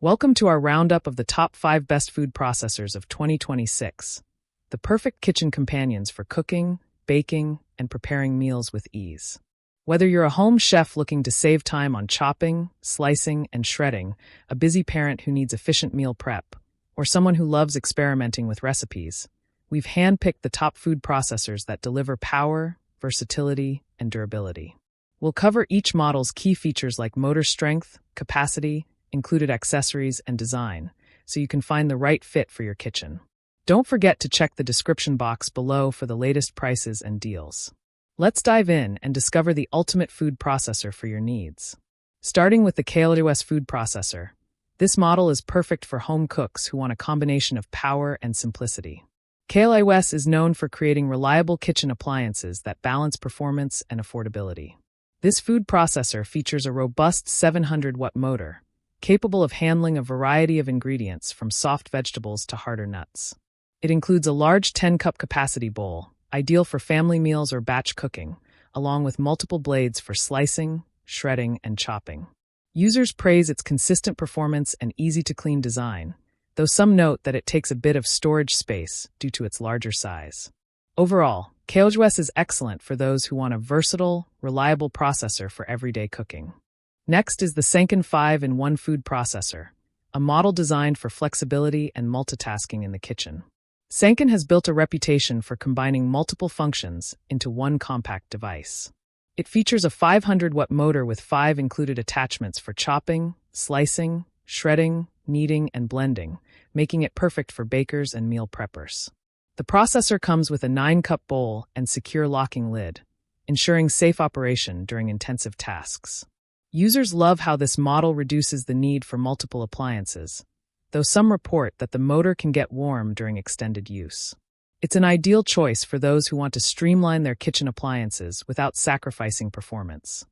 Welcome to our roundup of the top 5 best food processors of 2026, the perfect kitchen companions for cooking, baking, and preparing meals with ease. Whether you're a home chef looking to save time on chopping, slicing, and shredding, a busy parent who needs efficient meal prep, or someone who loves experimenting with recipes, we've handpicked the top food processors that deliver power, versatility, and durability. We'll cover each model's key features like motor strength, capacity, included accessories, and design, so you can find the right fit for your kitchen. Don't forget to check the description box below for the latest prices and deals. Let's dive in and discover the ultimate food processor for your needs. Starting with the AliExpress food processor, this model is perfect for home cooks who want a combination of power and simplicity. AliExpress is known for creating reliable kitchen appliances that balance performance and affordability. This food processor features a robust 700-watt motor, capable of handling a variety of ingredients from soft vegetables to harder nuts. It includes a large 10-cup capacity bowl, ideal for family meals or batch cooking, along with multiple blades for slicing, shredding, and chopping. Users praise its consistent performance and easy-to-clean design, though some note that it takes a bit of storage space due to its larger size. Overall, AliExpress is excellent for those who want a versatile, reliable processor for everyday cooking. Next is the Senken 5-in-1 food processor, a model designed for flexibility and multitasking in the kitchen. Senken has built a reputation for combining multiple functions into one compact device. It features a 500-watt motor with 5 included attachments for chopping, slicing, shredding, kneading, and blending, making it perfect for bakers and meal preppers. The processor comes with a 9-cup bowl and secure locking lid, ensuring safe operation during intensive tasks. Users love how this model reduces the need for multiple appliances, though some report that the motor can get warm during extended use. It's an ideal choice for those who want to streamline their kitchen appliances without sacrificing performance.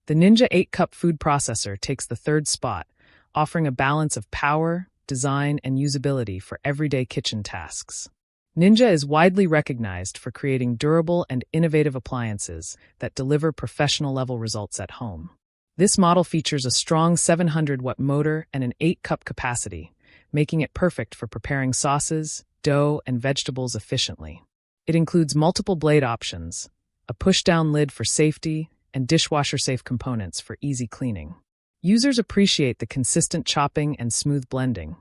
The Ninja 8-cup food processor takes the third spot, offering a balance of power, design, and usability for everyday kitchen tasks. Ninja is widely recognized for creating durable and innovative appliances that deliver professional-level results at home. This model features a strong 700-watt motor and an 8-cup capacity, making it perfect for preparing sauces, dough, and vegetables efficiently. It includes multiple blade options, a push-down lid for safety, and dishwasher-safe components for easy cleaning. Users appreciate the consistent chopping and smooth blending,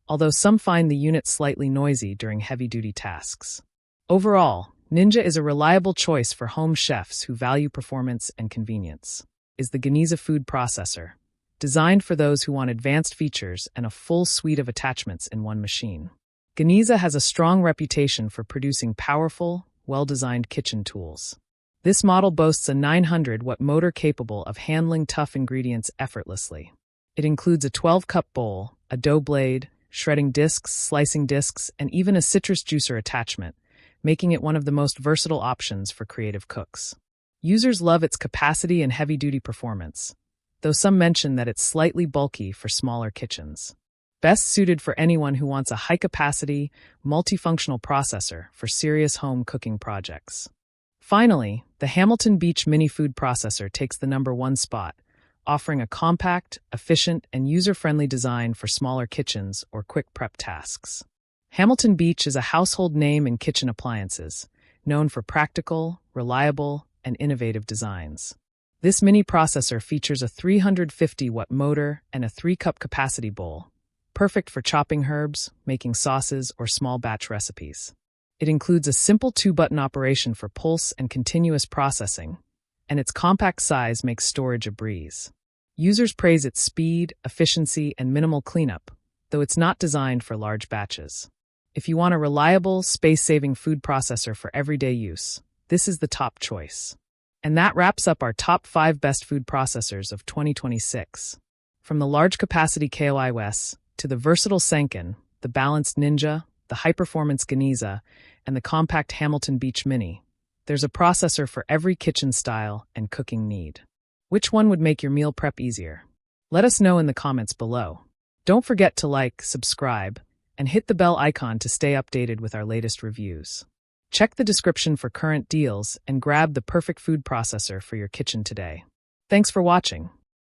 although some find the unit slightly noisy during heavy-duty tasks. Overall, Ninja is a reliable choice for home chefs who value performance and convenience. Is the Geniza food processor, designed for those who want advanced features and a full suite of attachments in one machine. Geniza has a strong reputation for producing powerful, well-designed kitchen tools. This model boasts a 900-watt motor capable of handling tough ingredients effortlessly. It includes a 12-cup bowl, a dough blade, shredding discs, slicing discs, and even a citrus juicer attachment, making it one of the most versatile options for creative cooks. Users love its capacity and heavy-duty performance, though some mention that it's slightly bulky for smaller kitchens. Best suited for anyone who wants a high-capacity, multifunctional processor for serious home cooking projects. Finally, the Hamilton Beach Mini Food Processor takes the number 1 spot, offering a compact, efficient, and user-friendly design for smaller kitchens or quick prep tasks. Hamilton Beach is a household name in kitchen appliances, known for practical, reliable, and innovative designs. This mini processor features a 350-watt motor and a 3-cup capacity bowl, perfect for chopping herbs, making sauces, or small batch recipes. It includes a simple 2-button operation for pulse and continuous processing, and its compact size makes storage a breeze. Users praise its speed, efficiency, and minimal cleanup, though it's not designed for large batches. If you want a reliable, space-saving food processor for everyday use, this is the top choice. And that wraps up our top 5 best food processors of 2026. From the large capacity AliExpress to the versatile Senken, the balanced Ninja, the high-performance Geniza, and the compact Hamilton Beach Mini, there's a processor for every kitchen style and cooking need. Which one would make your meal prep easier? Let us know in the comments below. Don't forget to like, subscribe, and hit the bell icon to stay updated with our latest reviews. Check the description for current deals and grab the perfect food processor for your kitchen today. Thanks for watching.